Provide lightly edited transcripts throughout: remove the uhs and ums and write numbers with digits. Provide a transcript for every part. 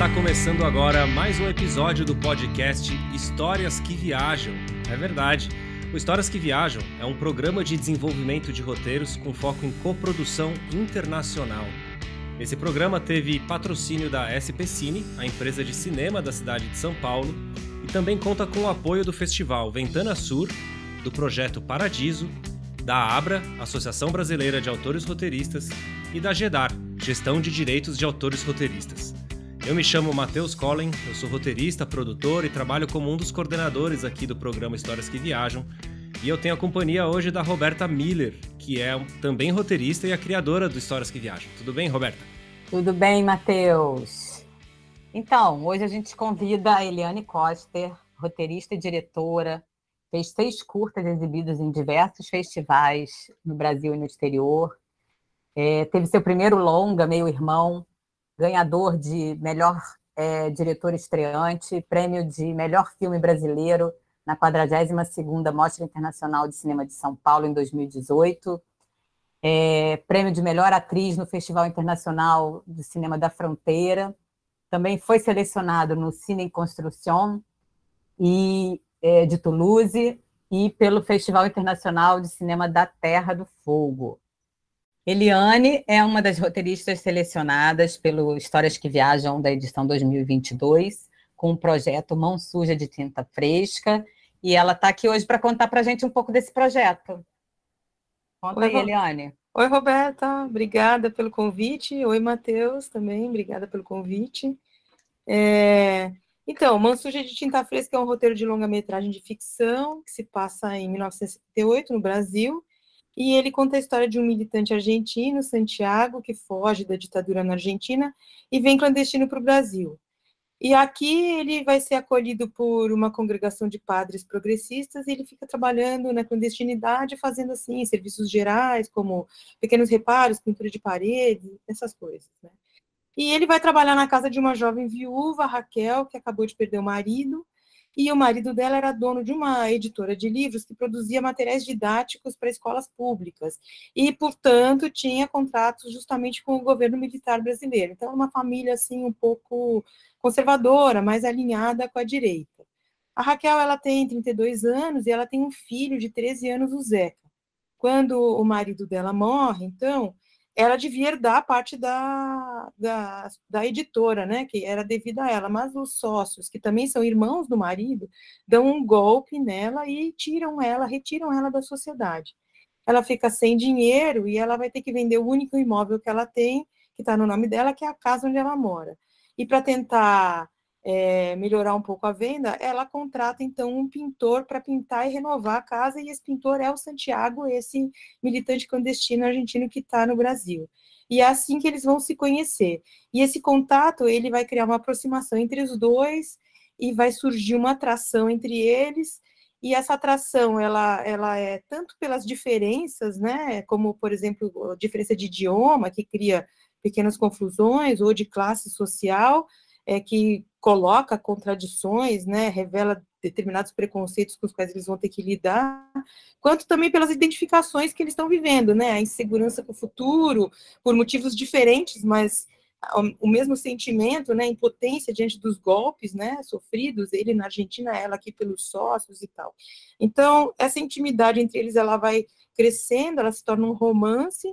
Está começando agora mais um episódio do podcast Histórias que Viajam. É verdade, o Histórias que Viajam é um programa de desenvolvimento de roteiros com foco em coprodução internacional. Esse programa teve patrocínio da SP Cine, a empresa de cinema da cidade de São Paulo, e também conta com o apoio do Festival Ventana Sur, do Projeto Paradiso, da ABRA, Associação Brasileira de Autores Roteiristas, e da GEDAR, Gestão de Direitos de Autores Roteiristas. Eu me chamo Matheus Collen, eu sou roteirista, produtor e trabalho como um dos coordenadores aqui do programa Histórias que Viajam. E eu tenho a companhia hoje da Roberta Miller, que é também roteirista e a criadora do Histórias que Viajam. Tudo bem, Roberta? Tudo bem, Matheus. Então, hoje a gente convida a Eliane Koster, roteirista e diretora, fez 6 curtas exibidos em diversos festivais no Brasil e no exterior, teve seu primeiro longa, Meio Irmão, ganhador de melhor diretor estreante, prêmio de melhor filme brasileiro na 42ª Mostra Internacional de Cinema de São Paulo, em 2018, prêmio de melhor atriz no Festival Internacional de Cinema da Fronteira, também foi selecionado no Cine em Construção de Toulouse e pelo Festival Internacional de Cinema da Terra do Fogo. Eliane é uma das roteiristas selecionadas pelo Histórias que Viajam da edição 2022, com o projeto Mão Suja de Tinta Fresca, e ela está aqui hoje para contar para a gente um pouco desse projeto. Conta aí, Eliane. Oi, Roberta, obrigada pelo convite. Oi, Matheus, também, obrigada pelo convite. Então, Mão Suja de Tinta Fresca é um roteiro de longa-metragem de ficção que se passa em 1978, no Brasil, e ele conta a história de um militante argentino, Santiago, que foge da ditadura na Argentina e vem clandestino para o Brasil. E aqui ele vai ser acolhido por uma congregação de padres progressistas e ele fica trabalhando na clandestinidade, fazendo assim serviços gerais, como pequenos reparos, pintura de parede, essas coisas, né? E ele vai trabalhar na casa de uma jovem viúva, Raquel, que acabou de perder o marido, e o marido dela era dono de uma editora de livros que produzia materiais didáticos para escolas públicas, e, portanto, tinha contratos justamente com o governo militar brasileiro. Então, é uma família, assim, um pouco conservadora, mais alinhada com a direita. A Raquel, ela tem 32 anos e ela tem um filho de 13 anos, o Zeca. Quando o marido dela morre, então, ela devia herdar parte da editora, né, que era devida a ela, mas os sócios, que também são irmãos do marido, dão um golpe nela e retiram ela da sociedade. Ela fica sem dinheiro e ela vai ter que vender o único imóvel que ela tem, que está no nome dela, que é a casa onde ela mora. E para tentar melhorar um pouco a venda, ela contrata, então, um pintor para pintar e renovar a casa, e esse pintor é o Santiago, esse militante clandestino argentino que está no Brasil. E é assim que eles vão se conhecer. E esse contato, ele vai criar uma aproximação entre os dois, e vai surgir uma atração entre eles, e essa atração, ela é tanto pelas diferenças, né, como, por exemplo, a diferença de idioma, que cria pequenas confusões, ou de classe social, que coloca contradições, né, revela determinados preconceitos com os quais eles vão ter que lidar, quanto também pelas identificações que eles estão vivendo, né, a insegurança com o futuro, por motivos diferentes, mas o mesmo sentimento, né, impotência diante dos golpes, né, sofridos, ele na Argentina, ela aqui pelos sócios e tal. Então, essa intimidade entre eles, ela vai crescendo, ela se torna um romance.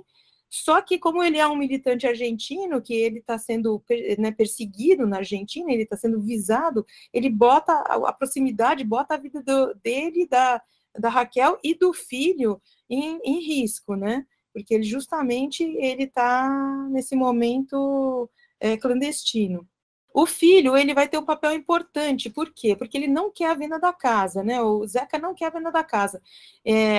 Só que, como ele é um militante argentino, que ele está sendo, né, perseguido na Argentina, ele está sendo visado, ele bota a proximidade, bota a vida dele, da Raquel e do filho em risco, né? Porque ele justamente está nesse momento clandestino. O filho, ele vai ter um papel importante, por quê? Porque ele não quer a venda da casa, né? O Zeca não quer a venda da casa,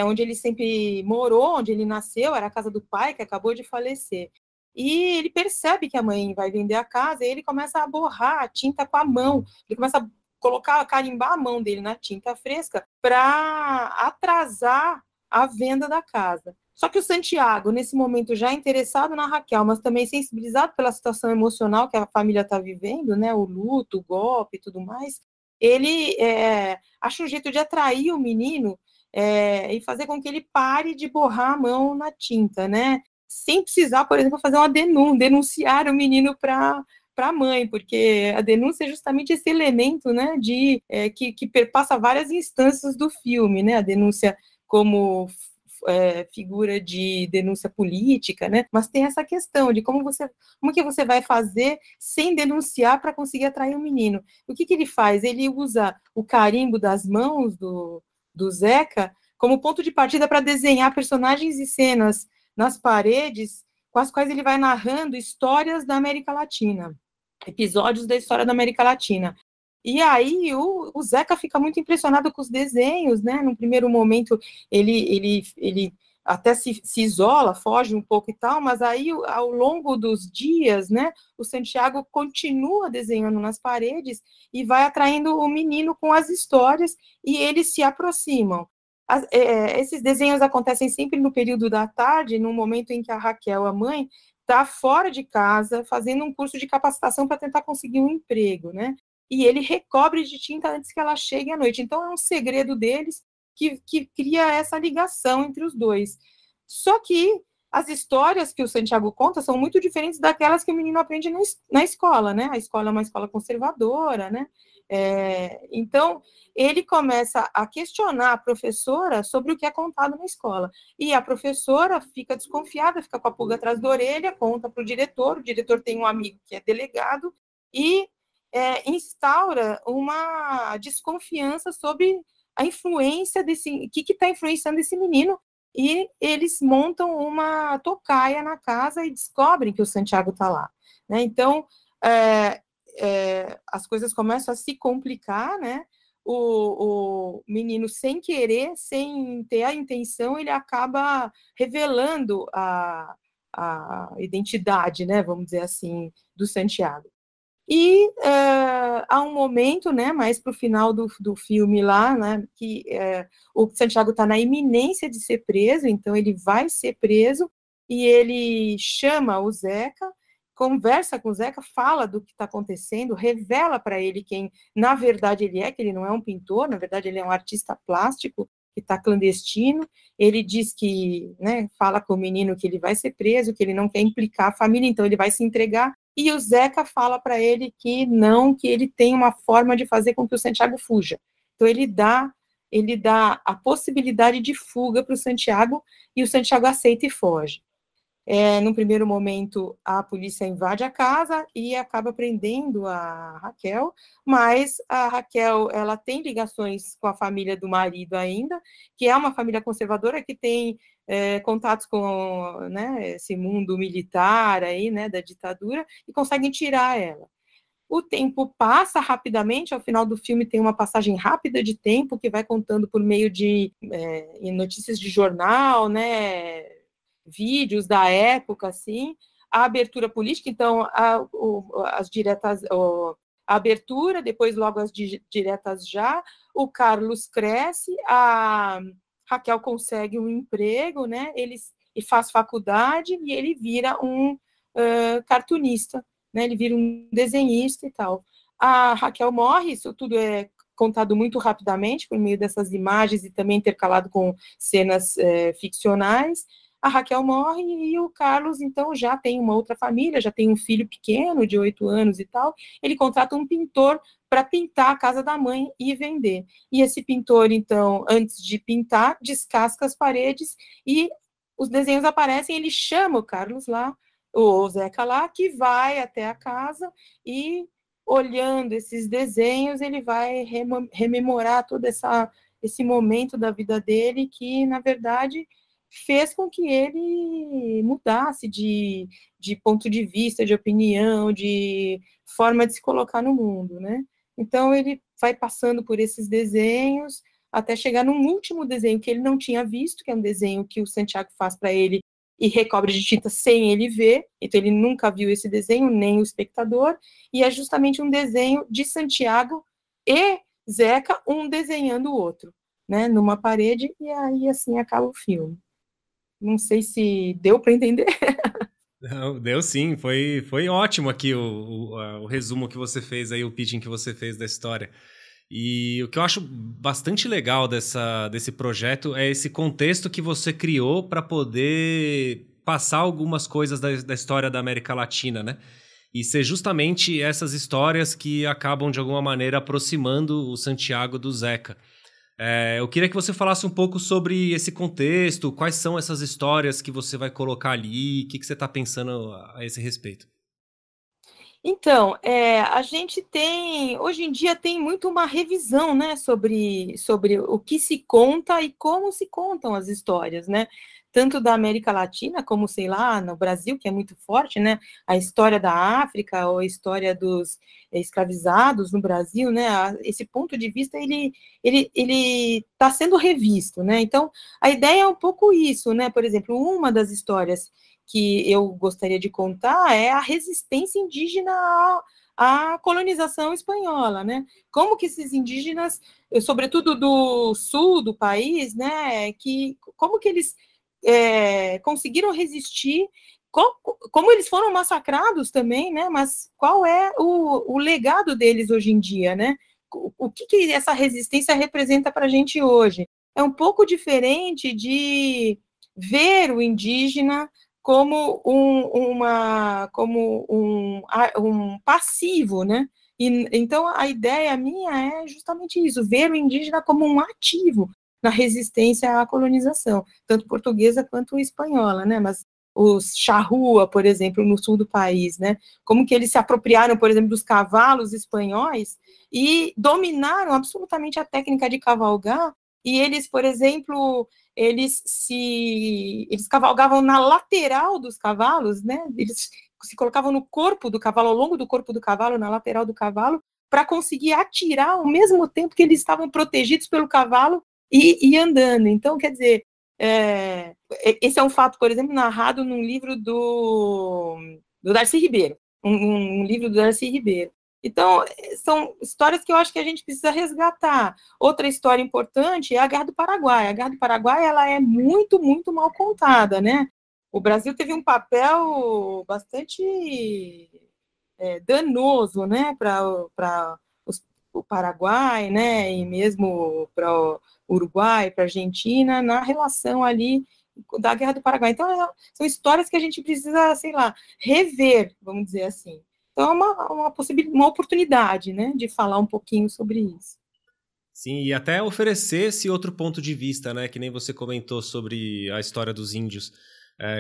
onde ele sempre morou, onde ele nasceu, era a casa do pai, que acabou de falecer. E ele percebe que a mãe vai vender a casa, e ele começa a borrar a tinta com a mão, ele começa a carimbar a mão dele na tinta fresca para atrasar a venda da casa. Só que o Santiago, nesse momento, já interessado na Raquel, mas também sensibilizado pela situação emocional que a família está vivendo, né, o luto, o golpe e tudo mais, ele acha um jeito de atrair o menino e fazer com que ele pare de borrar a mão na tinta, né, sem precisar, por exemplo, fazer uma denunciar o menino para para a mãe, porque a denúncia é justamente esse elemento, né, que perpassa várias instâncias do filme, né, a denúncia como figura de denúncia política, né? Mas tem essa questão de como que você vai fazer sem denunciar para conseguir atrair o menino. O que ele faz? Ele usa o carimbo das mãos do Zeca como ponto de partida para desenhar personagens e cenas nas paredes com as quais ele vai narrando histórias da América Latina, episódios da história da América Latina. E aí o Zeca fica muito impressionado com os desenhos, né? No primeiro momento ele até se isola, foge um pouco e tal, mas aí ao longo dos dias, né, o Santiago continua desenhando nas paredes e vai atraindo o menino com as histórias e eles se aproximam. Esses desenhos acontecem sempre no período da tarde, no momento em que a Raquel, a mãe, está fora de casa, fazendo um curso de capacitação para tentar conseguir um emprego, né? E ele recobre de tinta antes que ela chegue à noite. Então, é um segredo deles que cria essa ligação entre os dois. Só que as histórias que o Santiago conta são muito diferentes daquelas que o menino aprende na escola, né? A escola é uma escola conservadora, né? Então, ele começa a questionar a professora sobre o que é contado na escola. E a professora fica desconfiada, fica com a pulga atrás da orelha, conta para o diretor tem um amigo que é delegado, e instaura uma desconfiança sobre a influência o que está influenciando esse menino, e eles montam uma tocaia na casa e descobrem que o Santiago está lá, né? Então, as coisas começam a se complicar, né? O menino, sem querer, sem ter a intenção, ele acaba revelando a identidade, né? Vamos dizer assim, do Santiago. E há um momento, né, mais para o final do filme lá, né, que o Santiago está na iminência de ser preso, então ele vai ser preso, e ele chama o Zeca, conversa com o Zeca, fala do que está acontecendo, revela para ele quem, na verdade, ele é, que ele não é um pintor, na verdade, ele é um artista plástico, que está clandestino. Ele diz que, né, fala com o menino que ele vai ser preso, que ele não quer implicar a família, então ele vai se entregar, e o Zeca fala para ele que não, que ele tem uma forma de fazer com que o Santiago fuja. Então ele dá a possibilidade de fuga para o Santiago, e o Santiago aceita e foge. No primeiro momento, a polícia invade a casa e acaba prendendo a Raquel, mas a Raquel, ela tem ligações com a família do marido ainda, que é uma família conservadora que tem contatos com, né, esse mundo militar aí, né, da ditadura, e conseguem tirar ela. O tempo passa rapidamente, ao final do filme tem uma passagem rápida de tempo que vai contando por meio de notícias de jornal, né, vídeos da época, assim, a abertura política, então as diretas, a abertura, depois logo as diretas já, o Carlos cresce, a Raquel consegue um emprego, né, e faz faculdade, e ele vira um cartunista, né, ele vira um desenhista e tal. A Raquel morre, isso tudo é contado muito rapidamente, por meio dessas imagens e também intercalado com cenas ficcionais. A Raquel morre e o Carlos, então, já tem uma outra família, já tem um filho pequeno, de 8 anos e tal. Ele contrata um pintor para pintar a casa da mãe e vender. E esse pintor, então, antes de pintar, descasca as paredes e os desenhos aparecem, ele chama o Carlos lá, o Zeca lá, que vai até a casa e, olhando esses desenhos, ele vai rememorar todo esse momento da vida dele que, na verdade, fez com que ele mudasse de ponto de vista, de opinião, de forma de se colocar no mundo, né? Então, ele vai passando por esses desenhos até chegar num último desenho que ele não tinha visto, que é um desenho que o Santiago faz para ele e recobre de tinta sem ele ver, então ele nunca viu esse desenho, nem o espectador, e é justamente um desenho de Santiago e Zeca, um desenhando o outro, né, numa parede, e aí assim acaba o filme. Não sei se deu para entender. Não, deu sim, foi ótimo aqui o resumo que você fez aí, o pitching que você fez da história. E o que eu acho bastante legal desse projeto é esse contexto que você criou para poder passar algumas coisas da história da América Latina, né? e ser justamente essas histórias que acabam, de alguma maneira, aproximando o Santiago do Zeca. Eu queria que você falasse um pouco sobre esse contexto, quais são essas histórias que você vai colocar ali, o que você está pensando a esse respeito? Então, a gente tem, hoje em dia tem muito uma revisão, né, sobre o que se conta e como se contam as histórias, né, tanto da América Latina, como, sei lá, no Brasil, que é muito forte, né, a história da África, ou a história dos escravizados no Brasil, né, esse ponto de vista, ele está sendo revisto, né, então, a ideia é um pouco isso, né, por exemplo, uma das histórias que eu gostaria de contar é a resistência indígena à colonização espanhola, né? Como que esses indígenas, sobretudo do sul do país, né, como que eles conseguiram resistir, como eles foram massacrados também, né? Mas qual é o legado deles hoje em dia, né? O que essa resistência representa para a gente hoje? É um pouco diferente de ver o indígena como um passivo, né? Então, a ideia minha é justamente isso, ver o indígena como um ativo na resistência à colonização, tanto portuguesa quanto espanhola, né? Mas os charrua, por exemplo, no sul do país, né? Como que eles se apropriaram, por exemplo, dos cavalos espanhóis e dominaram absolutamente a técnica de cavalgar, e eles, por exemplo, eles cavalgavam na lateral dos cavalos, né? Eles se colocavam no corpo do cavalo, ao longo do corpo do cavalo, na lateral do cavalo, para conseguir atirar ao mesmo tempo que eles estavam protegidos pelo cavalo e andando. Então, quer dizer, esse é um fato, por exemplo, narrado num livro do Darcy Ribeiro, um livro do Darcy Ribeiro. Então, são histórias que eu acho que a gente precisa resgatar. Outra história importante é a Guerra do Paraguai. A Guerra do Paraguai, ela é muito, muito mal contada, né? O Brasil teve um papel bastante danoso, né, para o Paraguai, né, e mesmo para o Uruguai, para a Argentina, na relação ali da Guerra do Paraguai. Então, são histórias que a gente precisa, sei lá, rever, vamos dizer assim. Então, é uma oportunidade, né, de falar um pouquinho sobre isso. Sim, e até oferecer esse outro ponto de vista, né? Que nem você comentou sobre a história dos índios.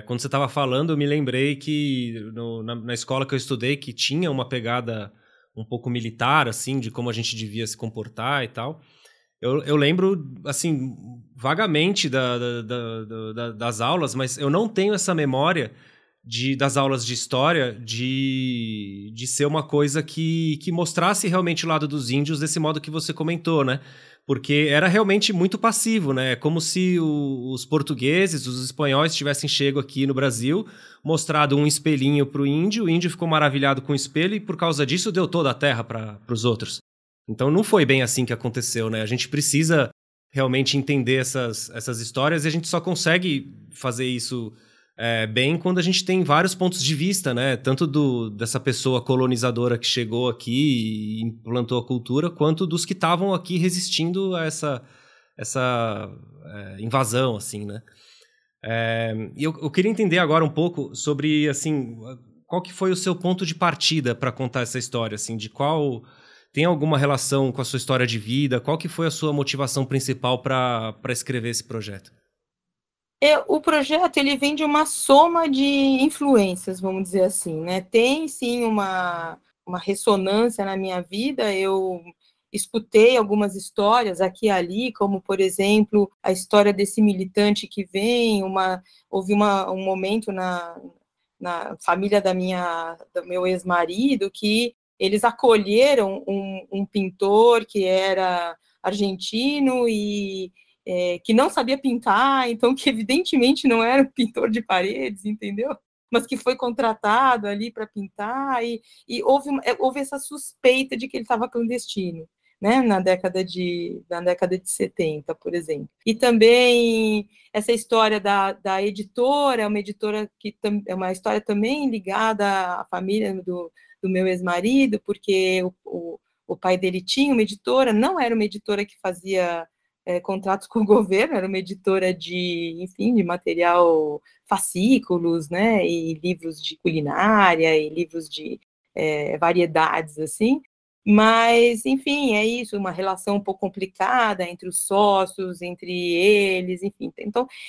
Quando você estava falando, eu me lembrei que na escola que eu estudei, que tinha uma pegada um pouco militar, assim, de como a gente devia se comportar e tal. Eu lembro, assim, vagamente das aulas, mas eu não tenho essa memória das aulas de história de ser uma coisa que mostrasse realmente o lado dos índios desse modo que você comentou, né? Porque era realmente muito passivo, né? Como se os portugueses, os espanhóis tivessem chego aqui no Brasil, mostrado um espelhinho para o índio ficou maravilhado com o espelho e por causa disso deu toda a terra para os outros. Então não foi bem assim que aconteceu, né? A gente precisa realmente entender essas histórias e a gente só consegue fazer isso bem quando a gente tem vários pontos de vista, né? Tanto dessa pessoa colonizadora que chegou aqui e implantou a cultura, quanto dos que estavam aqui resistindo a essa invasão, assim, né? E eu queria entender agora um pouco sobre, assim, qual que foi o seu ponto de partida para contar essa história, assim, tem alguma relação com a sua história de vida? Qual que foi a sua motivação principal para escrever esse projeto? O projeto, ele vem de uma soma de influências, vamos dizer assim, né? Tem, sim, uma ressonância na minha vida. Eu escutei algumas histórias aqui e ali, como, por exemplo, a história desse militante que vem, houve um momento na família do meu ex-marido que eles acolheram um pintor que era argentino e que não sabia pintar, então que evidentemente não era um pintor de paredes, entendeu? Mas que foi contratado ali para pintar, e houve essa suspeita de que ele estava clandestino, né, na década de 70, por exemplo. E também essa história da editora, uma editora que é uma história também ligada à família do meu ex-marido, porque o pai dele tinha uma editora, não era uma editora que fazia contratos com o governo, era uma editora de material, fascículos, né, e livros de culinária, e livros de variedades, assim. Mas, enfim, é isso, uma relação um pouco complicada entre os sócios, entre eles, enfim.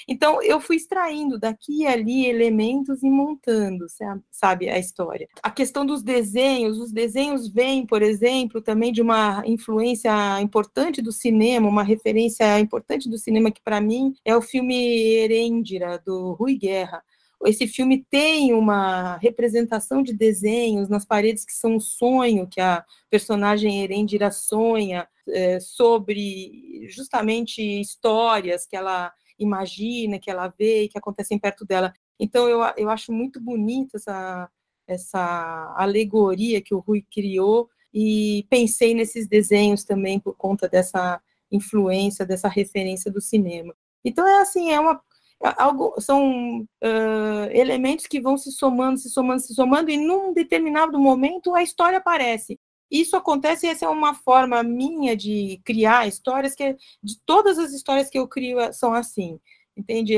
Então eu fui extraindo daqui e ali elementos e montando, sabe, a história. A questão dos desenhos, os desenhos vêm, por exemplo, também de uma influência importante do cinema, uma referência importante do cinema que, para mim, é o filme Herêndira, do Rui Guerra. Esse filme tem uma representação de desenhos nas paredes que são um sonho, que a personagem Herêndira sonha sobre justamente histórias que ela imagina, que ela vê e que acontecem perto dela. Então, eu acho muito bonita essa alegoria que o Rui criou e pensei nesses desenhos também por conta dessa influência, dessa referência do cinema. Então, assim, são elementos que vão se somando, e num determinado momento a história aparece. Isso acontece, e essa é uma forma minha de criar histórias, de todas as histórias que eu crio são assim, entende?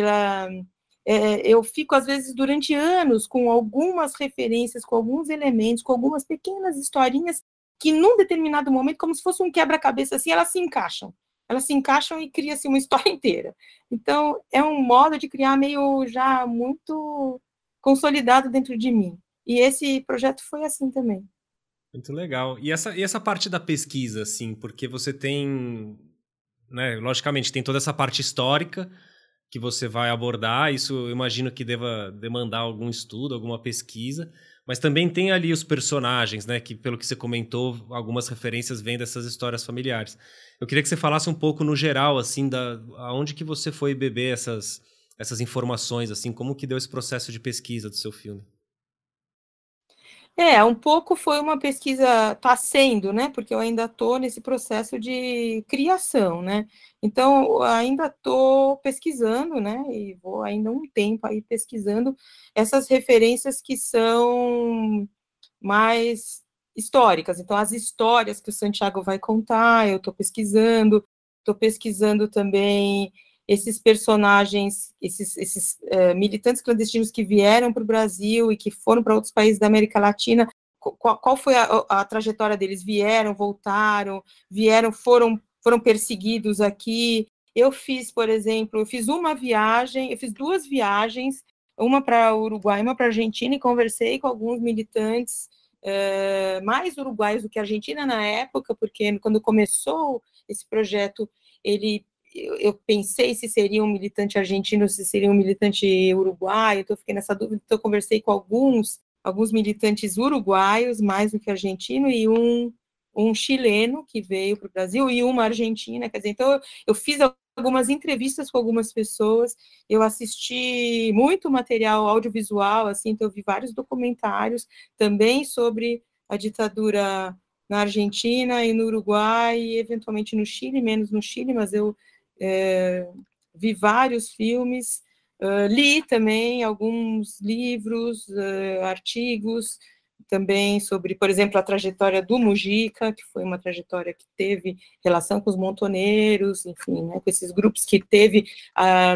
Eu fico, às vezes, durante anos com algumas referências, com alguns elementos, com algumas pequenas historinhas que, num determinado momento, como se fosse um quebra-cabeça, assim, elas se encaixam e cria-se uma história inteira. Então, é um modo de criar meio já muito consolidado dentro de mim. E esse projeto foi assim também. Muito legal. E essa parte da pesquisa, assim, porque você tem, né, logicamente, tem toda essa parte histórica que você vai abordar, isso eu imagino que deva demandar algum estudo, alguma pesquisa, mas também tem ali os personagens, né, que pelo que você comentou, algumas referências vêm dessas histórias familiares. Eu queria que você falasse um pouco no geral, assim, aonde que você foi beber essas informações, assim, como que deu esse processo de pesquisa do seu filme? Um pouco foi uma pesquisa, está sendo, né? Porque eu ainda estou nesse processo de criação, né? Então, ainda estou pesquisando, né? E vou ainda um tempo aí pesquisando essas referências que são mais históricas. Então, as histórias que o Santiago vai contar, eu estou pesquisando também esses personagens, esses militantes clandestinos que vieram para o Brasil e que foram para outros países da América Latina, qual foi a trajetória deles? Vieram, voltaram, foram perseguidos aqui. Eu fiz, por exemplo, eu fiz duas viagens, uma para o Uruguai, uma para a Argentina, e conversei com alguns militantes, mais uruguaios do que Argentina na época, porque quando começou esse projeto, eu pensei se seria um militante argentino, se seria um militante uruguaio, então eu fiquei nessa dúvida, então eu conversei com alguns militantes uruguaios, mais do que argentino, e um chileno que veio para o Brasil, e uma argentina, quer dizer, então eu fiz algumas entrevistas com algumas pessoas, eu assisti muito material audiovisual, assim, então eu vi vários documentários também sobre a ditadura na Argentina e no Uruguai, e eventualmente no Chile, menos no Chile, mas eu vi vários filmes, li também alguns livros, artigos, também sobre, por exemplo, a trajetória do Mujica, que foi uma trajetória que teve relação com os montoneiros, enfim, né, com esses grupos que teve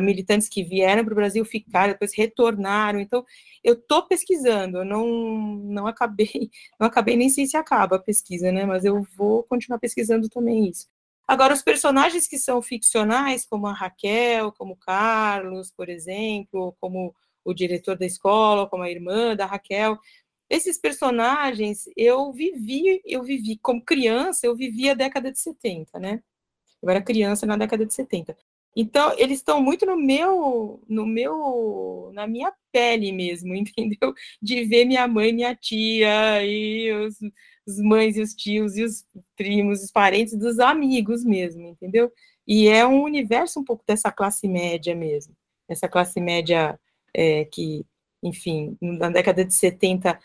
militantes que vieram para o Brasil, ficaram, depois retornaram. Então, eu estou pesquisando, eu não acabei, nem sei se acaba a pesquisa, né, mas eu vou continuar pesquisando também isso. Agora, os personagens que são ficcionais, como a Raquel, como o Carlos, por exemplo, como o diretor da escola, como a irmã da Raquel, esses personagens eu vivi como criança, eu vivi a década de 70, né? Eu era criança na década de 70. Então, eles estão muito na minha pele mesmo, entendeu? De ver minha mãe, minha tia, e os mães e os tios, e os primos, os parentes dos amigos mesmo, entendeu? E é um universo um pouco dessa classe média mesmo. Essa classe média que, enfim, na década de 70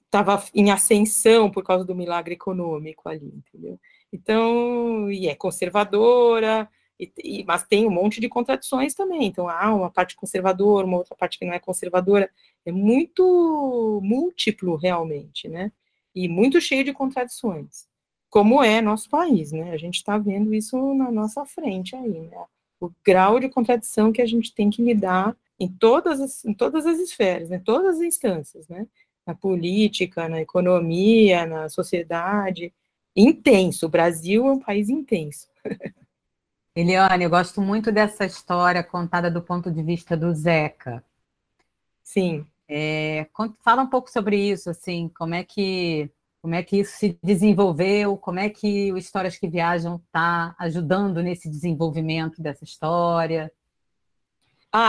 estava em ascensão por causa do milagre econômico ali, entendeu? Então, e é conservadora, mas tem um monte de contradições também. Então, há uma parte conservadora, uma outra parte que não é conservadora. É muito múltiplo, realmente, né? E muito cheio de contradições. Como é nosso país, né? A gente está vendo isso na nossa frente aí, né? O grau de contradição que a gente tem que lidar em todas as esferas, em todas as instâncias, né? na política, na economia, na sociedade. Intenso. O Brasil é um país intenso. Eliane, eu gosto muito dessa história contada do ponto de vista do Zeca. Sim. Fala um pouco sobre isso, assim, como é que isso se desenvolveu, como é que o Histórias que Viajam está ajudando nesse desenvolvimento dessa história.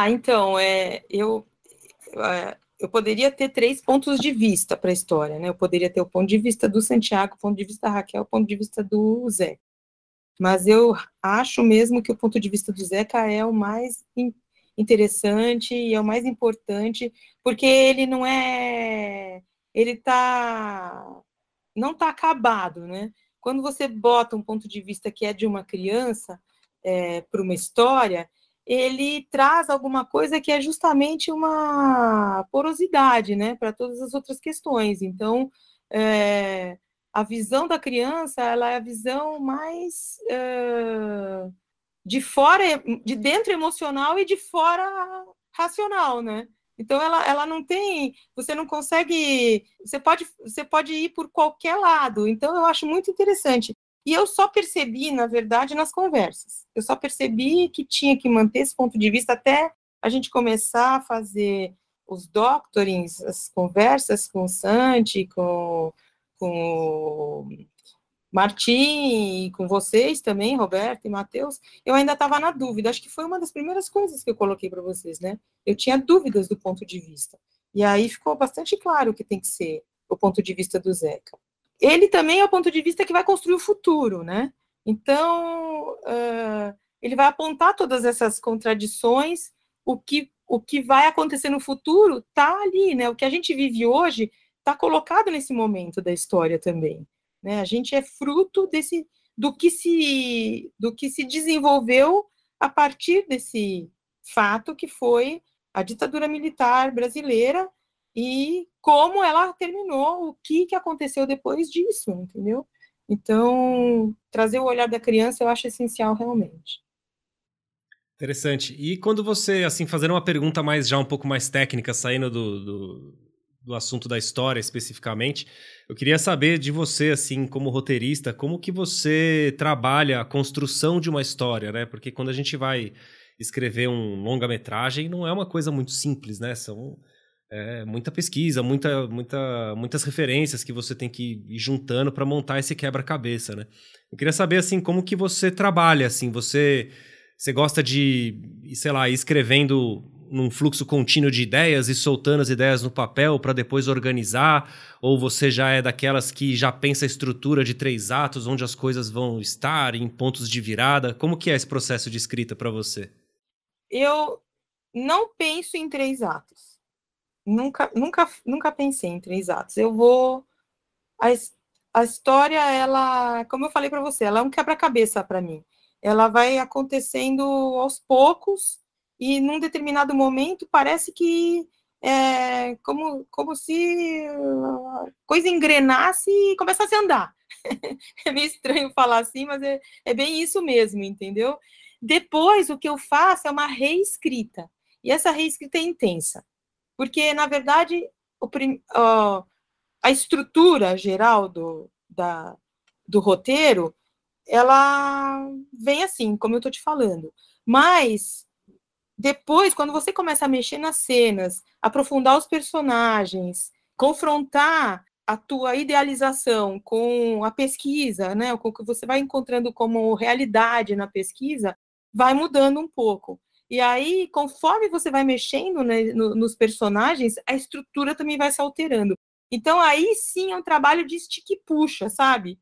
Então, eu poderia ter 3 pontos de vista para a história, né? Eu poderia ter o ponto de vista do Santiago, o ponto de vista da Raquel, o ponto de vista do Zeca. Mas eu acho mesmo que o ponto de vista do Zeca é o mais interessante e é o mais importante, porque ele não está acabado, né? Quando você bota um ponto de vista que é de uma criança para uma história, ele traz alguma coisa que é justamente uma porosidade, né, para todas as outras questões. Então, a visão da criança, ela é a visão mais de fora, de dentro emocional e de fora racional, né? Então, ela não tem, você não consegue, você pode ir por qualquer lado. Então, eu acho muito interessante. E eu só percebi, na verdade, nas conversas. Eu só percebi que tinha que manter esse ponto de vista até a gente começar a fazer os doctorings, as conversas com o Santi, com o Martim, e com vocês também, Roberto e Matheus. Eu ainda estava na dúvida. Acho que foi uma das primeiras coisas que eu coloquei para vocês, né? Eu tinha dúvidas do ponto de vista. E aí ficou bastante claro que tem que ser o ponto de vista do Zeca. Ele também é o ponto de vista que vai construir o futuro, né? Então, ele vai apontar todas essas contradições, o que vai acontecer no futuro está ali, né? O que a gente vive hoje está colocado nesse momento da história também, né? A gente é fruto do que se desenvolveu a partir desse fato que foi a ditadura militar brasileira e como ela terminou, o que aconteceu depois disso, entendeu? Então, trazer o olhar da criança eu acho essencial realmente. Interessante. E quando você, assim, fazendo uma pergunta já um pouco mais técnica, saindo do assunto da história especificamente, eu queria saber de você, assim, como roteirista, como que você trabalha a construção de uma história, né? Porque quando a gente vai escrever um longa-metragem, não é uma coisa muito simples, né? São muita pesquisa, muitas referências que você tem que ir juntando para montar esse quebra-cabeça, né? Eu queria saber, assim, como que você trabalha, assim, você gosta de, sei lá, ir escrevendo num fluxo contínuo de ideias e soltando as ideias no papel para depois organizar, ou você já é daquelas que já pensa a estrutura de 3 atos, onde as coisas vão estar, em pontos de virada? Como que é esse processo de escrita para você? Eu não penso em 3 atos. Nunca pensei em 3 atos. A história, ela, como eu falei para você, ela é um quebra-cabeça para mim. Ela vai acontecendo aos poucos e num determinado momento parece que é como se a coisa engrenasse e começasse a andar. É meio estranho falar assim, mas é bem isso mesmo, entendeu? Depois, o que eu faço é uma reescrita. E essa reescrita é intensa. Porque, na verdade, a estrutura geral do roteiro, ela vem assim, como eu estou te falando. Mas, depois, quando você começa a mexer nas cenas, aprofundar os personagens, confrontar a tua idealização com a pesquisa, né, com o que você vai encontrando como realidade na pesquisa, vai mudando um pouco. E aí, conforme você vai mexendo, né, nos personagens, a estrutura também vai se alterando. Então, aí sim é um trabalho de estica e puxa, sabe?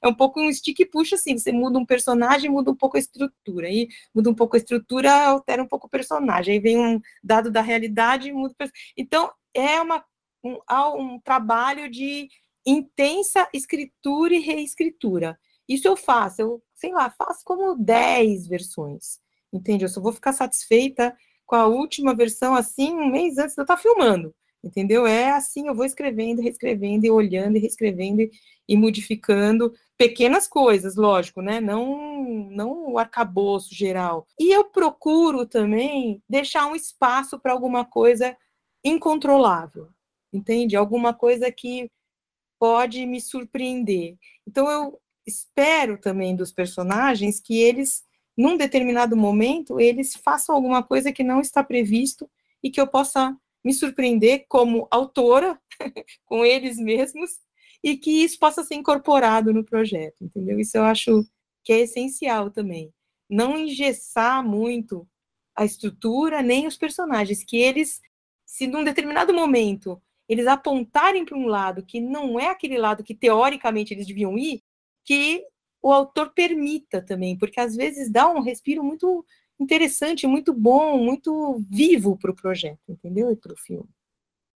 É um pouco um estica e puxa, assim, você muda um personagem, muda um pouco a estrutura, aí muda um pouco a estrutura, altera um pouco o personagem, aí vem um dado da realidade e muda o personagem. Então, é um trabalho de intensa escritura e reescritura. Isso eu faço, faço como 10 versões, entende? Eu só vou ficar satisfeita com a última versão, assim, um mês antes de eu estar filmando. Entendeu? É assim, eu vou escrevendo, reescrevendo, e olhando, e reescrevendo, e modificando pequenas coisas, lógico, né? Não o arcabouço geral. E eu procuro também deixar um espaço para alguma coisa incontrolável, entende? Alguma coisa que pode me surpreender. Então, eu espero também dos personagens que eles, num determinado momento, eles façam alguma coisa que não está previsto e que eu possa me surpreender como autora, com eles mesmos, e que isso possa ser incorporado no projeto, entendeu? Isso eu acho que é essencial também. Não engessar muito a estrutura, nem os personagens, que eles, se num determinado momento eles apontarem para um lado que não é aquele lado que teoricamente eles deviam ir, que o autor permita também, porque às vezes dá um respiro muito interessante, muito bom, muito vivo para o projeto, entendeu? E para o filme.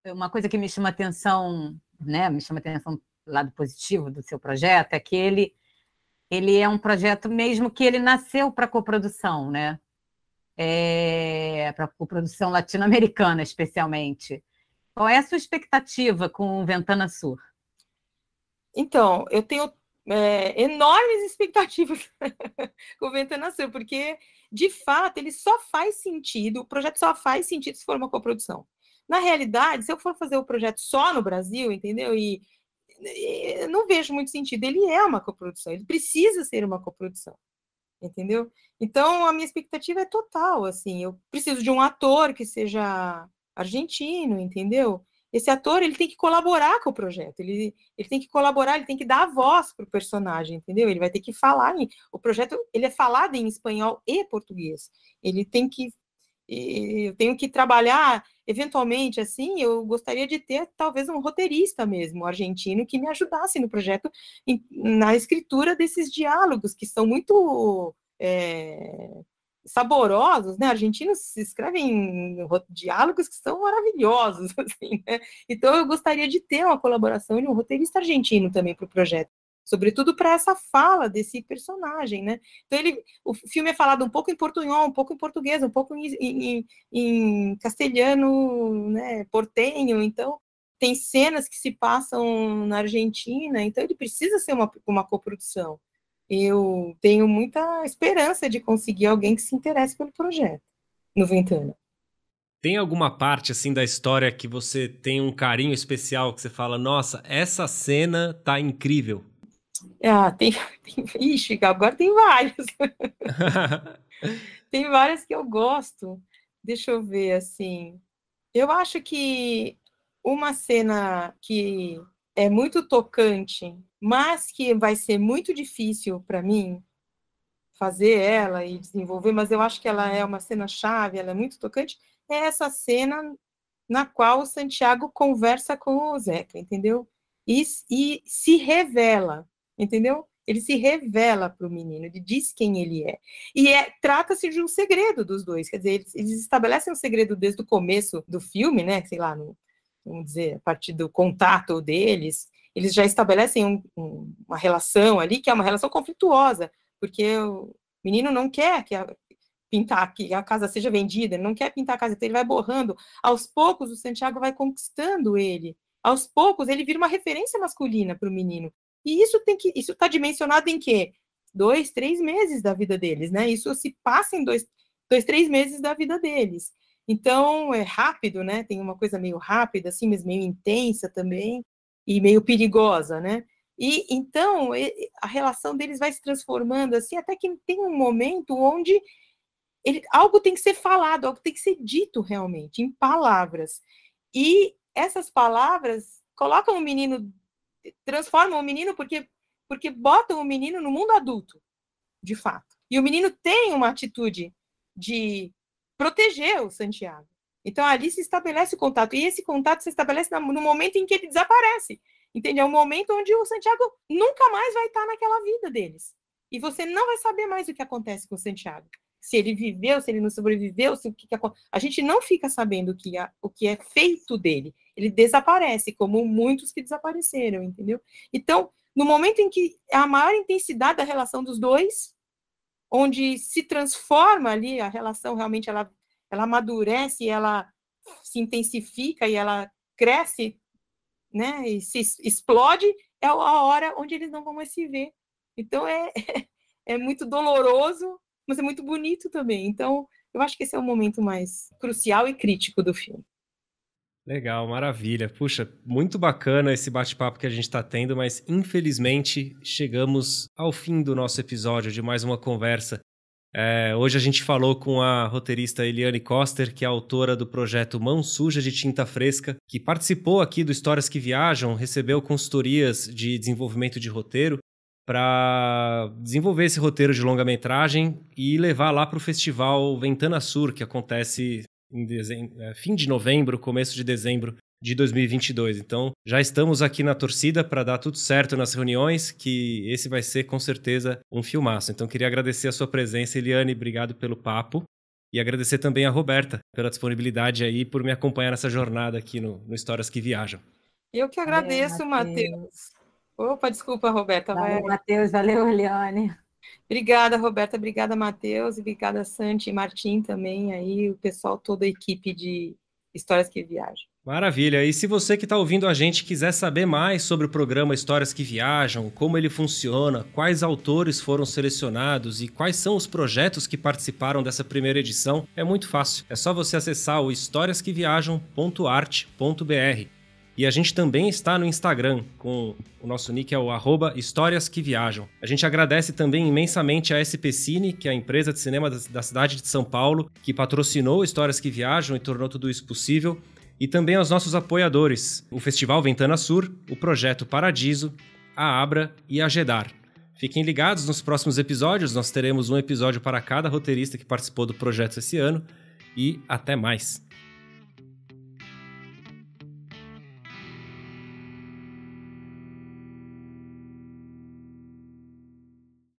Uma coisa que me chama atenção, né, me chama atenção do lado positivo do seu projeto, é que ele é um projeto mesmo que ele nasceu para coprodução, né? Para coprodução latino-americana, especialmente. Qual é a sua expectativa com Ventana Sur? Então, eu tenho enormes expectativas com o Ventana Sur, porque, de fato, ele só faz sentido, o projeto só faz sentido se for uma coprodução. Na realidade, se eu for fazer o projeto só no Brasil, entendeu? E não vejo muito sentido. Ele é uma coprodução, ele precisa ser uma coprodução, entendeu? Então, a minha expectativa é total, assim, eu preciso de um ator que seja argentino, entendeu? Esse ator, ele tem que colaborar com o projeto, ele tem que colaborar, ele tem que dar a voz para o personagem, entendeu? Ele vai ter que falar, o projeto, ele é falado em espanhol e português, ele tem que, eu tenho que trabalhar, eventualmente, assim, eu gostaria de ter, talvez, um roteirista mesmo, argentino, que me ajudasse no projeto, na escritura desses diálogos, que são muito saborosos, né? Argentinos escrevem diálogos que são maravilhosos, assim, né? Então, eu gostaria de ter uma colaboração de um roteirista argentino também para o projeto, sobretudo para essa fala desse personagem, né? Então, o filme é falado um pouco em portunhol, um pouco em português, um pouco em castelhano, né, portenho, então tem cenas que se passam na Argentina, então ele precisa ser uma coprodução. Eu tenho muita esperança de conseguir alguém que se interesse pelo projeto no Ventana. Tem alguma parte, assim, da história que você tem um carinho especial, que você fala, nossa, essa cena tá incrível? Ixi, agora tem vários. Tem várias que eu gosto. Deixa eu ver, assim. Eu acho que uma cena que é muito tocante, mas que vai ser muito difícil para mim fazer ela e desenvolver, mas eu acho que ela é uma cena chave, ela é muito tocante, é essa cena na qual o Santiago conversa com o Zeca, entendeu? E se revela, entendeu? Ele se revela para o menino, ele diz quem ele é. E trata-se de um segredo dos dois, quer dizer, eles estabelecem um segredo desde o começo do filme, né? Sei lá, vamos dizer, a partir do contato deles, eles já estabelecem uma relação ali, que é uma relação conflituosa, porque o menino não quer pintar que a casa seja vendida, ele não quer pintar a casa, então ele vai borrando. Aos poucos, o Santiago vai conquistando ele. Aos poucos, ele vira uma referência masculina para o menino. E isso está dimensionado em quê? 2, 3 meses da vida deles, né? Isso se passa em 2, 3 meses da vida deles. Então, é rápido, né? Tem uma coisa meio rápida, assim, mas meio intensa também, e meio perigosa, né? E então, a relação deles vai se transformando, assim, até que tem um momento onde algo tem que ser falado, algo tem que ser dito realmente, em palavras. E essas palavras colocam o menino, transformam o menino porque botam o menino no mundo adulto, de fato. E o menino tem uma atitude de proteger o Santiago. Então, ali se estabelece o contato. E esse contato se estabelece no momento em que ele desaparece. Entende? É um momento onde o Santiago nunca mais vai estar naquela vida deles. E você não vai saber mais o que acontece com o Santiago. Se ele viveu, se ele não sobreviveu, a gente não fica sabendo o que é feito dele. Ele desaparece, como muitos que desapareceram, entendeu? Então, no momento em que a maior intensidade da relação dos dois, onde se transforma ali, a relação realmente ela amadurece, ela se intensifica e ela cresce, né, e se explode, é a hora onde eles não vão mais se ver. Então, é muito doloroso, mas é muito bonito também. Então, eu acho que esse é o momento mais crucial e crítico do filme. Legal, maravilha. Puxa, muito bacana esse bate-papo que a gente está tendo, mas infelizmente chegamos ao fim do nosso episódio de mais uma conversa. Hoje a gente falou com a roteirista Eliane Koster, que é autora do projeto Mão Suja de Tinta Fresca, que participou aqui do Histórias que Viajam, recebeu consultorias de desenvolvimento de roteiro para desenvolver esse roteiro de longa-metragem e levar lá para o festival Ventana Sur, que acontece em fim de novembro, começo de dezembro de 2022. Então, já estamos aqui na torcida para dar tudo certo nas reuniões, que esse vai ser, com certeza, um filmaço. Então, queria agradecer a sua presença, Eliane, obrigado pelo papo. E agradecer também a Roberta pela disponibilidade aí, por me acompanhar nessa jornada aqui no Histórias que Viajam. Eu que agradeço, Matheus. Opa, desculpa, Roberta. Valeu, Matheus. Valeu, Eliane. Obrigada, Roberta. Obrigada, Matheus. E obrigada, Santi e Martim também, aí, o pessoal, toda a equipe de Histórias que Viajam. Maravilha. E se você que está ouvindo a gente quiser saber mais sobre o programa Histórias que Viajam, como ele funciona, quais autores foram selecionados e quais são os projetos que participaram dessa primeira edição, é muito fácil. É só você acessar o historiasqueviajam.arte.br. E a gente também está no Instagram, com o nosso nick é o @historiasqueviajam. A gente agradece também imensamente a SP Cine, que é a empresa de cinema da cidade de São Paulo, que patrocinou Histórias que Viajam e tornou tudo isso possível. E também aos nossos apoiadores, o Festival Ventana Sur, o Projeto Paradiso, a Abra e a Gedar. Fiquem ligados nos próximos episódios, nós teremos um episódio para cada roteirista que participou do projeto esse ano. E até mais!